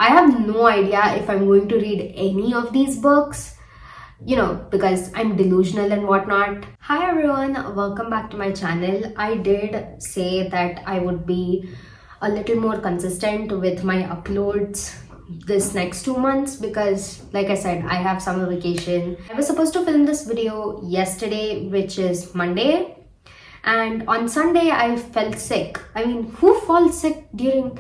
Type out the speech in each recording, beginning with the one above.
I have no idea if I'm going to read any of these books, because I'm delusional and whatnot. Hi everyone, welcome back to my channel. I did say that I would be a little more consistent with my uploads this next 2 months because, like I said, I have summer vacation. I was supposed to film this video yesterday, which is Monday. And on Sunday, I felt sick. I mean, who falls sick during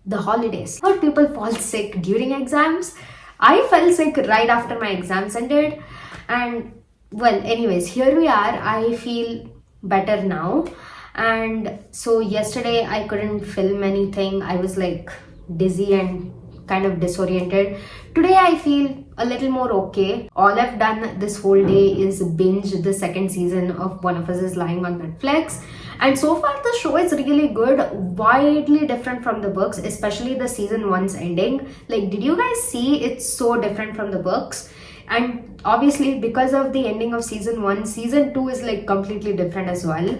the holidays? How people fall sick during exams? I felt sick right after my exams ended. And well, anyways, here we are. I feel better now. And so yesterday, I couldn't film anything. I was like dizzy and kind of disoriented. Today I feel a little more okay. All I've done this whole day is binge the second season of One of Us is Lying on Netflix. And so far the show is really good, widely different from the books, especially the season 1's ending. Like, did you guys see? It's so different from the books. And obviously because of the ending of season 1, season 2 is like completely different as well.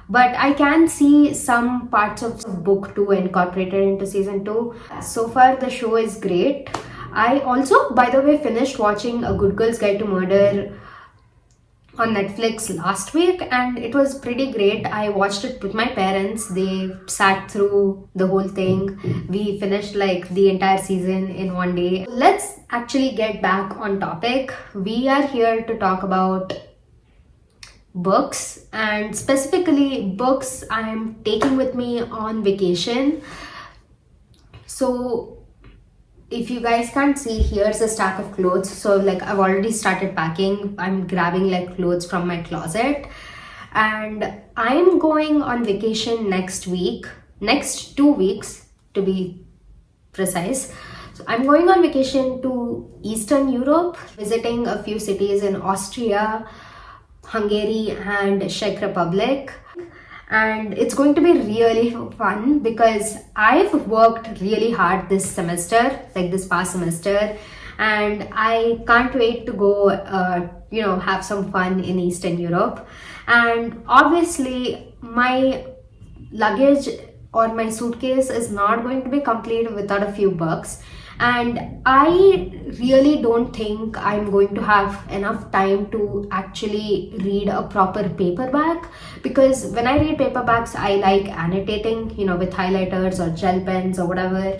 But I can see some parts of book 2 incorporated into season 2. So far the show is great. I also, by the way, finished watching A Good Girl's Guide to Murder on Netflix last week and it was pretty great. I watched it with my parents. They sat through the whole thing. We finished like the entire season in one day. Let's actually get back on topic. We are here to talk about books, and specifically books I'm taking with me on vacation. So if you guys can't see, here's a stack of clothes. So like I've already started packing. I'm grabbing like clothes from my closet and I'm going on vacation next 2 weeks to be precise. So I'm going on vacation to Eastern Europe, visiting a few cities in Austria, Hungary and Czech Republic. And it's going to be really fun because I've worked really hard this semester, like this past semester, and I can't wait to go, have some fun in Eastern Europe. And obviously my luggage or my suitcase is not going to be complete without a few books. And I really don't think I'm going to have enough time to actually read a proper paperback, because when I read paperbacks, I like annotating, with highlighters or gel pens or whatever.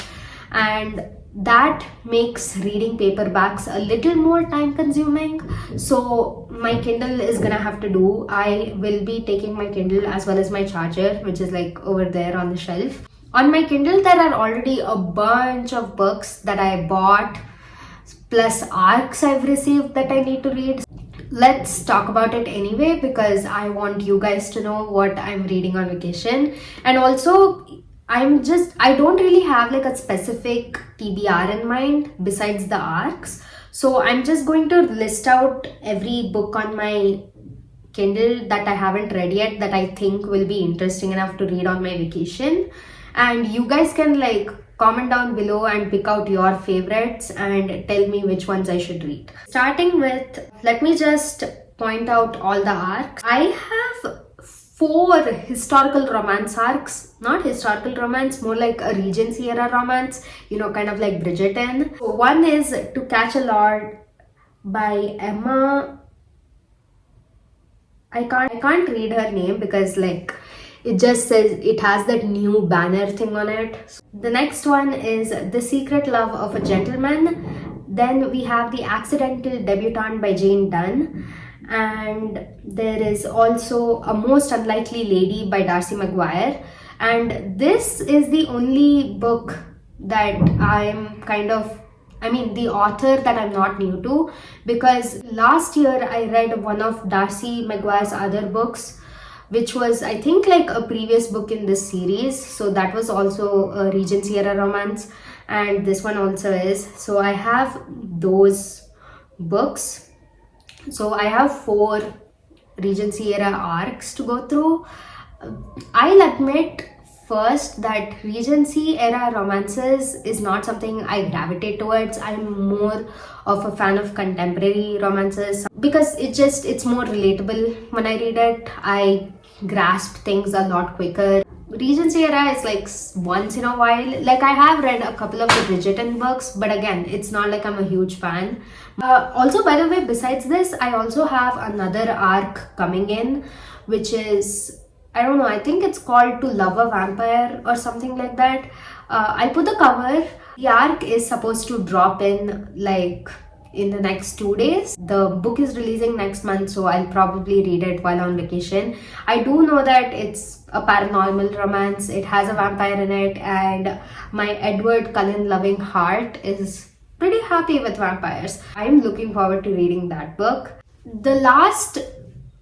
And that makes reading paperbacks a little more time consuming. So my Kindle is gonna have to do. I will be taking my Kindle as well as my charger, which is like over there on the shelf. On my Kindle, there are already a bunch of books that I bought, plus arcs I've received that I need to read. Let's talk about it anyway, because I want you guys to know what I'm reading on vacation. And also, I don't really have like a specific TBR in mind besides the arcs. So I'm just going to list out every book on my Kindle that I haven't read yet that I think will be interesting enough to read on my vacation. And you guys can like comment down below and pick out your favorites and tell me which ones I should read. Starting with, let me just point out all the arcs. I have 4 historical romance arcs. Not historical romance, more like a Regency era romance, kind of like Bridgerton. So one is To Catch a Lord by Emma. I can't read her name because like it just says it has that new banner thing on it. The next one is The Secret Love of a Gentleman. Then we have The Accidental Debutante by Jane Dunn. And there is also A Most Unlikely Lady by Darcy Maguire. And this is the only book that the author that I'm not new to, because last year I read one of Darcy Maguire's other books, which was, I think, like a previous book in this series. So that was also a Regency era romance, and this one also is. So I have those books. So I have 4 Regency era arcs to go through. I'll admit first that Regency era romances is not something I gravitate towards. I'm more of a fan of contemporary romances because it's more relatable. When I read it, I grasp things a lot quicker. Regency era is like once in a while. Like I have read a couple of the Bridgerton books, but again, it's not like I'm a huge fan. Also, by the way, besides this, I also have another arc coming in, which is, I don't know, I think it's called To Love a Vampire or something like that. I'll put the cover. The arc is supposed to drop in like in the next 2 days. The book is releasing next month, so I'll probably read it while on vacation. I do know that it's a paranormal romance. It has a vampire in it, and my Edward Cullen loving heart is pretty happy with vampires. I'm looking forward to reading that book. The last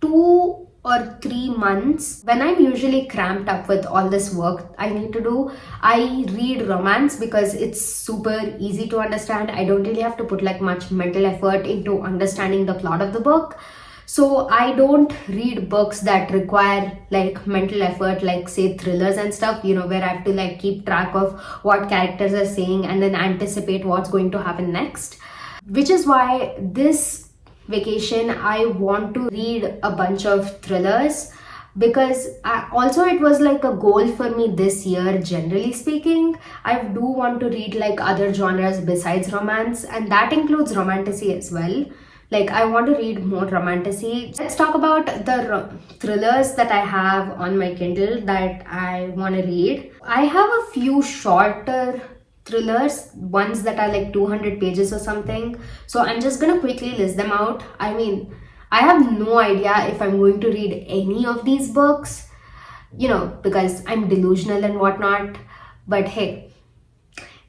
2 or 3 months, when I'm usually cramped up with all this work I need to do, I read romance because it's super easy to understand. I don't really have to put like much mental effort into understanding the plot of the book. So I don't read books that require like mental effort, like say thrillers and stuff, where I have to like keep track of what characters are saying and then anticipate what's going to happen next. Which is why this vacation I want to read a bunch of thrillers, because also it was like a goal for me this year. Generally speaking, I do want to read like other genres besides romance, and that includes romantasy as well. Like I want to read more romantasy. Let's talk about the thrillers that I have on my Kindle that I want to read. I have a few shorter thrillers, ones that are like 200 pages or something. So I'm just gonna quickly list them out. I mean, I have no idea if I'm going to read any of these books, because I'm delusional and whatnot. But hey,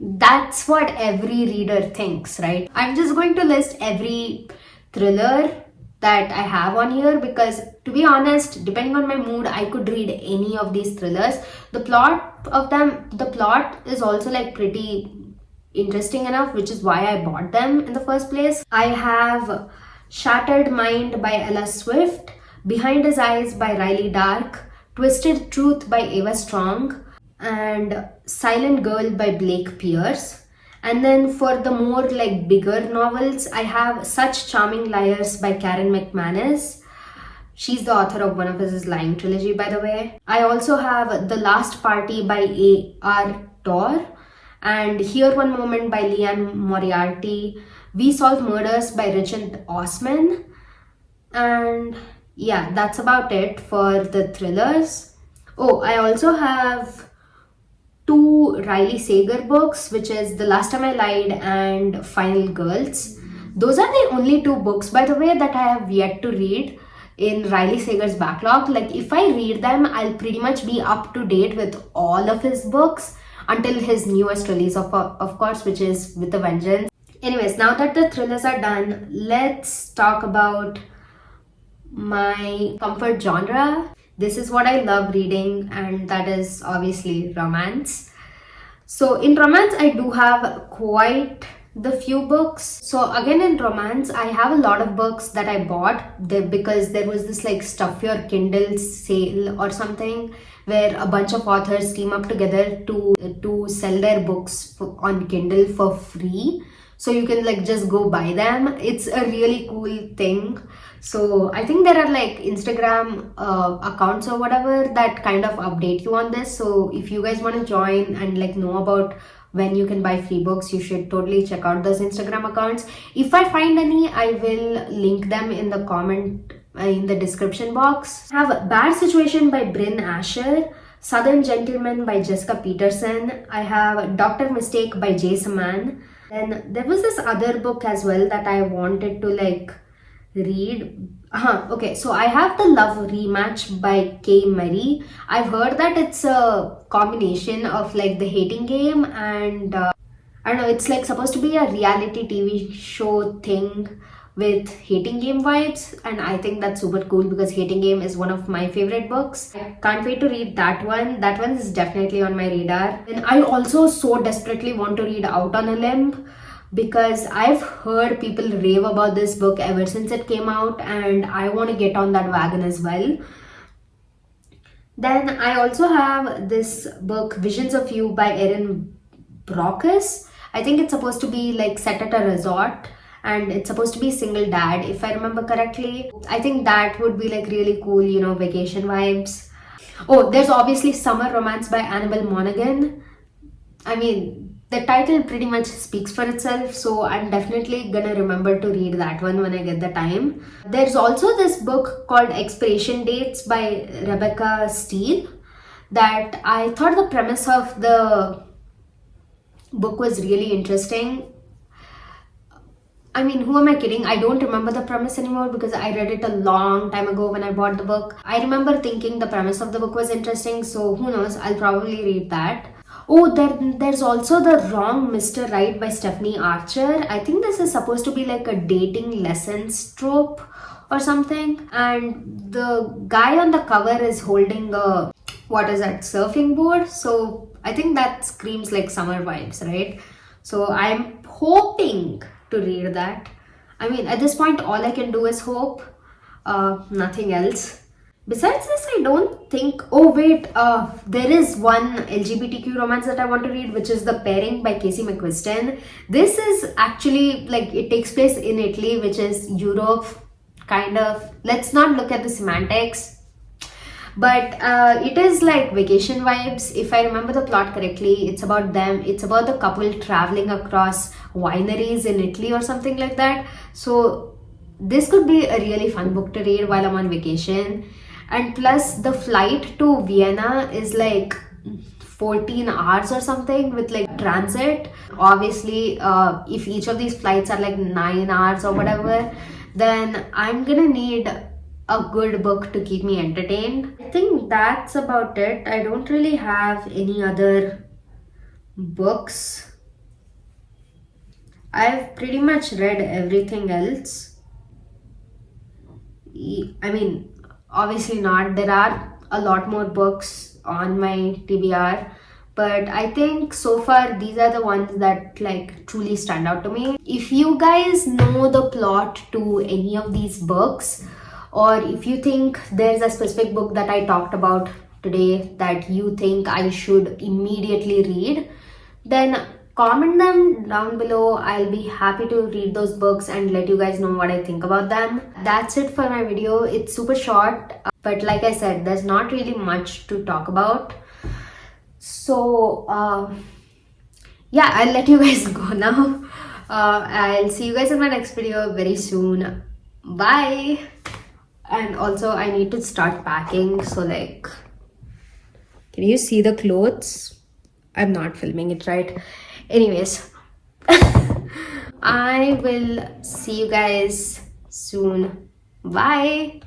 that's what every reader thinks, right? I'm just going to list every thriller that I have on here because, to be honest, depending on my mood, I could read any of these thrillers. The plot is also like pretty interesting enough, which is why I bought them in the first place. I have Shattered Mind by Ella Swift, Behind His Eyes by Riley Dark, Twisted Truth by Ava Strong, and Silent Girl by Blake Pierce. And then for the more like bigger novels, I have Such Charming Liars by Karen McManus. She's the author of one of his Lying trilogy, by the way. I also have The Last Party by A.R. Torr, and Here One Moment by Leanne Moriarty, We Solve Murders by Richard Osman. And yeah, that's about it for the thrillers. Oh, I also have 2 Riley Sager books, which is The Last Time I Lied and Final Girls. Those are the only 2 books, by the way, that I have yet to read in Riley Sager's backlog. Like if I read them, I'll pretty much be up to date with all of his books until his newest release, of course, which is With a Vengeance. Anyways, now that the thrillers are done, let's talk about my comfort genre. This is what I love reading, and that is obviously romance. So in romance, I do have quite the few books. So again, in romance, I have a lot of books that I bought because there was this like Stuff Your Kindle sale or something where a bunch of authors team up together to sell their books on Kindle for free. So you can like just go buy them. It's a really cool thing. So I think there are like Instagram accounts or whatever that kind of update you on this. So if you guys want to join and like know about when you can buy free books, you should totally check out those Instagram accounts. If I find any, I will link them in the comment in the description box. I have Bad Situation by Bryn Asher, Southern Gentleman by Jessica Peterson. I have Dr. Mistake by Jay Saman. Then there was this other book as well that I wanted to like read. Okay, so I have The Love Rematch by Kay Murray. I've heard that it's a combination of like The Hating Game and I don't know, it's like supposed to be a reality TV show thing with Hating Game vibes, and I think that's super cool because Hating Game is one of my favorite books. I can't wait to read that one. That one is definitely on my radar. And I also so desperately want to read Out on a Limb because I've heard people rave about this book ever since it came out, and I want to get on that wagon as well. Then I also have this book Visions of You by Erin Brockus. I think it's supposed to be like set at a resort, and it's supposed to be single dad if I remember correctly. I think that would be like really cool, vacation vibes. Oh, there's obviously Summer Romance by Annabelle Monaghan. I mean, the title pretty much speaks for itself, so I'm definitely gonna remember to read that one when I get the time. There's also this book called Expiration Dates by Rebecca Steele that I thought the premise of the book was really interesting. I mean, who am I kidding? I don't remember the premise anymore because I read it a long time ago when I bought the book. I remember thinking the premise of the book was interesting, so who knows? I'll probably read that. Oh, there's also The Wrong Mr. Right by Stephanie Archer. I think this is supposed to be like a dating lessons trope or something. And the guy on the cover is holding a, what is that, surfing board? So I think that screams like summer vibes, right? So I'm hoping to read that. I mean, at this point, all I can do is hope, nothing else. Besides this, I don't think. Oh, wait, there is one LGBTQ romance that I want to read, which is The Pairing by Casey McQuiston. This is actually like it takes place in Italy, which is Europe, kind of. Let's not look at the semantics. But it is like vacation vibes. If I remember the plot correctly, it's about them. It's about the couple traveling across wineries in Italy or something like that. So this could be a really fun book to read while I'm on vacation. And plus, the flight to Vienna is like 14 hours or something with like transit. Obviously, if each of these flights are like 9 hours or whatever, then I'm gonna need a good book to keep me entertained. I think that's about it. I don't really have any other books. I've pretty much read everything else. I mean, obviously not. There are a lot more books on my TBR, but I think so far these are the ones that like truly stand out to me. If you guys know the plot to any of these books, or if you think there's a specific book that I talked about today that you think I should immediately read, then comment them down below. I'll be happy to read those books and let you guys know what I think about them. That's it for my video. It's super short, but like I said, there's not really much to talk about. So yeah, I'll let you guys go now. I'll see you guys in my next video very soon. Bye. And also I need to start packing, so like, can you see the clothes? I'm not filming it right. Anyways, I will see you guys soon. Bye.